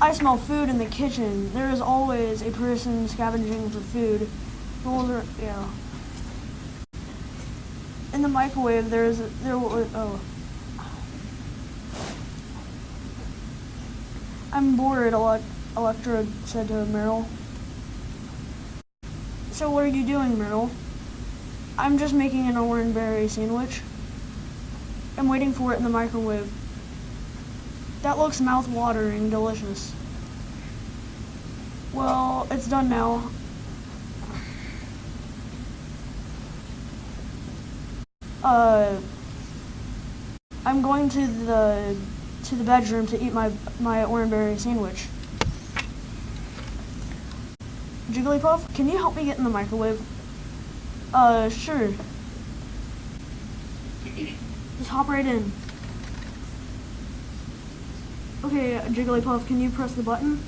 I smell food in the kitchen. There is always a person scavenging for food. Yeah. In the microwave, oh. I'm bored, Electra said to Meryl. So what are you doing, Meryl? I'm just making an orangeberry sandwich. I'm waiting for it in the microwave. That looks mouth-watering delicious. Well, it's done now. I'm going to the bedroom to eat my orangeberry sandwich. Jigglypuff, can you help me get in the microwave? Sure. Just hop right in. Okay, Jigglypuff, can you press the button?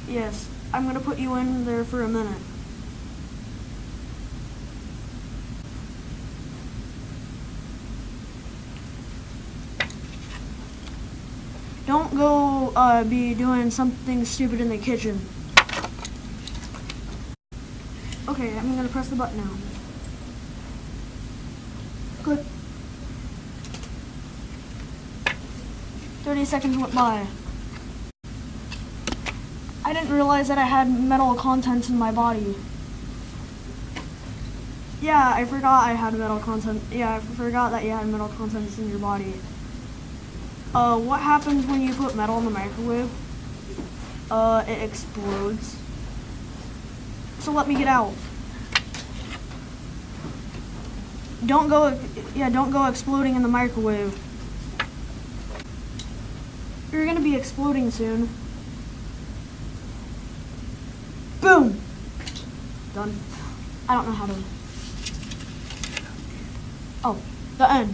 Yes, I'm gonna put you in there for a minute. Don't go be doing something stupid in the kitchen. Okay, I'm gonna press the button now. Click. 30 seconds went by. I didn't realize that I had metal contents in my body. Yeah, I forgot I had metal content. Yeah, I forgot that you had metal contents in your body. What happens when you put metal in the microwave? It explodes. So let me get out. Don't go exploding in the microwave. You're gonna be exploding soon. Boom! Done. I don't know how to. Oh, the end.